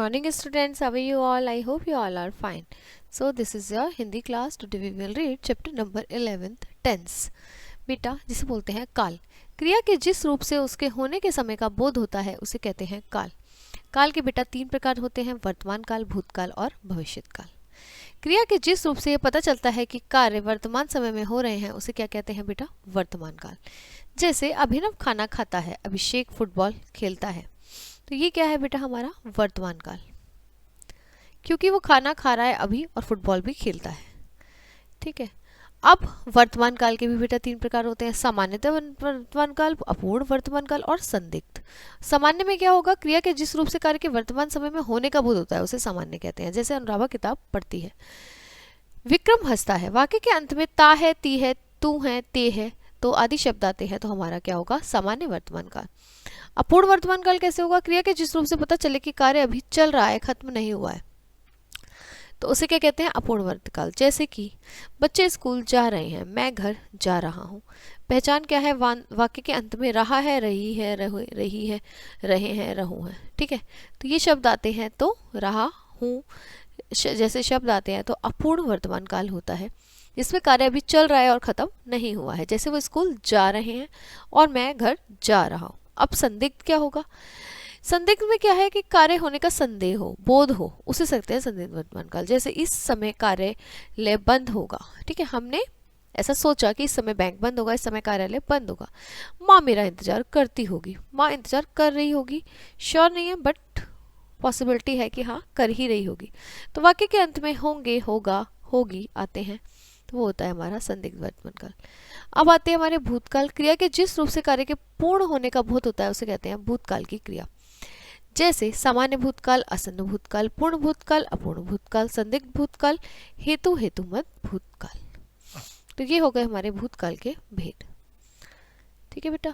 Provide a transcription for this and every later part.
Morning students, how are you all? I hope you all are fine. So this is your Hindi class. Today we will read chapter number 11th tense. बेटा जिसे बोलते हैं काल, क्रिया के जिस रूप से उसके होने के समय का बोध होता है उसे कहते हैं काल। काल के बेटा तीन प्रकार होते हैं, वर्तमान काल, भूतकाल और भविष्यत काल। क्रिया के जिस रूप से ये पता चलता है कि कार्य वर्तमान समय में हो रहे हैं उसे क्या कहते हैं बेटा? वर्तमान काल। जैसे अभिनव खाना खाता है, अभिषेक फुटबॉल खेलता है, तो ये क्या है बेटा? हमारा वर्तमान काल, क्योंकि वो खाना खा रहा है अभी और फुटबॉल भी खेलता है। ठीक है। अब वर्तमान काल के भी बेटा तीन प्रकार होते हैं, सामान्यतः वर्तमान काल, अपूर्ण वर्तमान काल और संदिग्ध। सामान्य में क्या होगा? क्रिया के जिस रूप से कार्य के वर्तमान समय में होने का बोध होता है उसे सामान्य कहते हैं। जैसे अनुराधा किताब पढ़ती है, विक्रम हंसता है, वाक्य के अंत में ता है, ती है, तू है, ते है तो आदि शब्द आते हैं, तो हमारा क्या होगा? सामान्य वर्तमान काल। अपूर्ण वर्तमान काल कैसे होगा? क्रिया के जिस रूप से पता चले कि कार्य अभी चल रहा है, खत्म नहीं हुआ है, तो उसे क्या कहते हैं? अपूर्ण वर्तकाल। जैसे कि बच्चे स्कूल जा रहे हैं, मैं घर जा रहा हूँ। पहचान क्या है? वाक्य के अंत में रहा है, रही है, रही है, रहे हैं, रहूं है। ठीक है, तो ये शब्द आते हैं तो रहा हूँ जैसे शब्द आते हैं तो अपूर्ण वर्तमान काल होता है, जिसमें कार्य अभी चल रहा है और खत्म नहीं हुआ है। जैसे वो स्कूल जा रहे हैं और मैं घर जा रहा हूँ। अब संदिग्ध क्या होगा? संदिग्ध में क्या है कि कार्य होने का संदेह हो, बोध हो, उसे सकते हैं संदिग्ध वर्तमान काल। जैसे इस समय कार्यालय बंद होगा। ठीक है, हमने ऐसा सोचा कि इस समय बैंक बंद होगा, इस समय कार्यालय बंद होगा। माँ मेरा इंतजार करती होगी, माँ इंतजार कर रही होगी, श्योर नहीं है बट पॉसिबिलिटी है कि हाँ कर ही रही होगी। तो वाक्य के अंत में होंगे, होगा, होगी आते हैं, तो वो होता है हमारा संदिग्ध वर्तमान काल। अब आते हैं हमारे भूतकाल। क्रिया के जिस रूप से कार्य के पूर्ण होने का बोध होता है उसे कहते हैं भूतकाल की क्रिया। जैसे सामान्य भूतकाल, आसन्न भूतकाल, पूर्ण भूतकाल, अपूर्ण भूतकाल, संदिग्ध भूतकाल, हेतुमत भूतकाल। तो ये हो गए हमारे भूतकाल के भेद। ठीक है बेटा,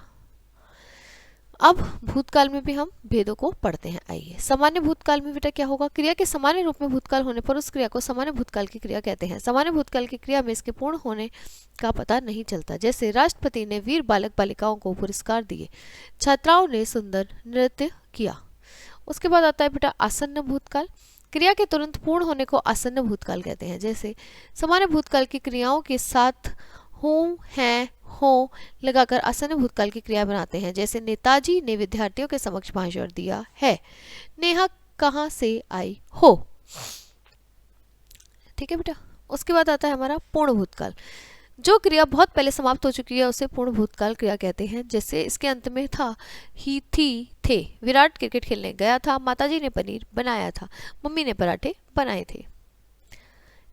अब भूतकाल में भी हम भेदों को पढ़ते हैं। आइए, सामान्य भूतकाल में बेटा क्या होगा? क्रिया के सामान्य रूप में भूतकाल होने पर उस क्रिया को सामान्य भूतकाल की क्रिया कहते हैं। सामान्य भूतकाल की क्रिया में इसके पूर्ण होने का पता नहीं चलता। जैसे राष्ट्रपति ने वीर बालक बालिकाओं को पुरस्कार दिए, छात्राओं ने सुंदर नृत्य किया। उसके बाद आता है बेटा आसन्न भूतकाल। क्रिया के तुरंत पूर्ण होने को आसन्न भूतकाल कहते हैं। जैसे सामान्य भूतकाल की क्रियाओं के साथ हूँ, हैं, हो लगाकर आसन्न भूतकाल की क्रिया बनाते हैं। जैसे नेताजी ने विद्यार्थियों के समक्ष भाषण दिया है, नेहा कहाँ से आई हो। ठीक है बेटा, उसके बाद आता है हमारा पूर्ण भूतकाल। जो क्रिया बहुत पहले समाप्त हो चुकी है उसे पूर्ण भूतकाल क्रिया कहते हैं। जैसे इसके अंत में था, ही, थी, थे, विराट क्रिकेट खेलने गया था, माताजी ने पनीर बनाया था, मम्मी ने पराठे बनाए थे।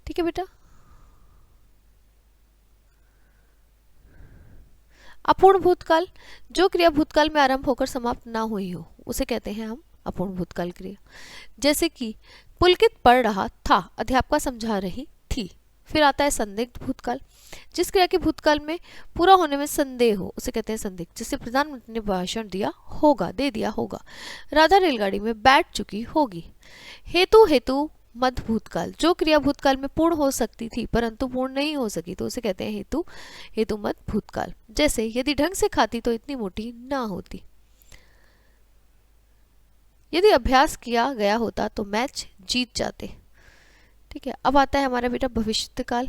ठीक है बेटा, अपूर्ण भूतकाल। जो क्रिया भूतकाल में आरंभ होकर समाप्त ना हुई हो उसे कहते हैं हम अपूर्ण भूतकाल क्रिया। जैसे कि पुलकित पढ़ रहा था, अध्यापिका समझा रही थी। फिर आता है संदिग्ध भूतकाल। जिस क्रिया के भूतकाल में पूरा होने में संदेह हो उसे कहते हैं संदिग्ध। जैसे प्रधानमंत्री ने भाषण दिया होगा, दे दिया होगा, राधा रेलगाड़ी में बैठ चुकी होगी। हेतु मत भूतकाल। जो क्रिया भूतकाल में पूर्ण हो सकती थी परंतु पूर्ण नहीं हो सकी तो उसे कहते हैं हेतु मत भूतकाल। जैसे यदि ढंग से खाती तो इतनी मोटी ना होती, यदि अभ्यास किया गया होता तो मैच जीत जाते। ठीक है, अब आता है हमारा बेटा भविष्य काल।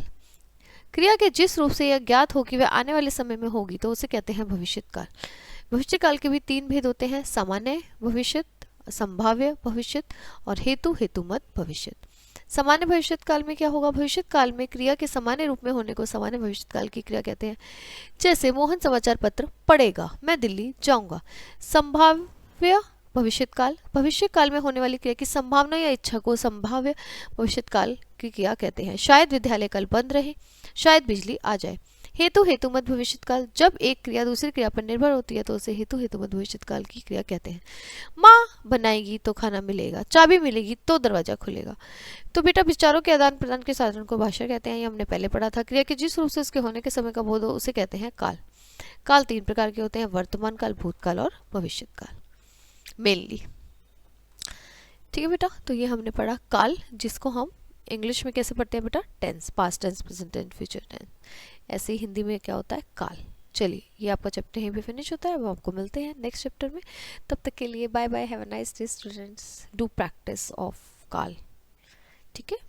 क्रिया के जिस रूप से यह ज्ञात हो कि वह आने वाले समय में होगी तो उसे कहते हैं भविष्य काल। भविष्य काल के भी तीन भेद होते हैं, सामान्य भविष्य, संभाव्य भविष्य और हेतुमत भविष्य। सामान्य भविष्य काल में क्या होगा? भविष्य काल में क्रिया के सामान्य रूप में होने को सामान्य भविष्य काल की क्रिया कहते हैं। जैसे मोहन समाचार पत्र पढ़ेगा, मैं दिल्ली जाऊंगा। संभाव्य भविष्य काल, भविष्य काल में होने वाली क्रिया की संभावना या इच्छा को संभाव्य भविष्य काल की क्रिया कहते हैं। शायद विद्यालय कल बंद रहे, शायद बिजली आ जाए। हेतुमत भविष्य काल। जब एक क्रिया दूसरी क्रिया पर निर्भर होती है तो उसे हेतुमत भविष्य काल की क्रिया कहते हैं। माँ बनाएगी तो खाना मिलेगा, चाबी मिलेगी तो दरवाजा खुलेगा। तो बेटा विचारों के आदान प्रदान के साधन को भाषा कहते हैं, ये हमने पहले पढ़ा था। क्रिया के जिस रूप से उसके होने के समय का बोध हो उसे कहते हैं काल। काल तीन प्रकार के होते हैं, वर्तमान काल, भूतकाल और भविष्य काल मेनली। ठीक है बेटा, तो ये हमने पढ़ा काल, जिसको हम इंग्लिश में कैसे पढ़ते हैं बेटा? Tense, past tense, present tense, future tense. ऐसे ही हिंदी में क्या होता है? काल, चलिए ये आपका चैप्टर यहीं पे फिनिश होता है। अब आपको मिलते हैं नेक्स्ट चैप्टर में, तब तक के लिए bye bye, have a nice day students, do practice of काल। ठीक है।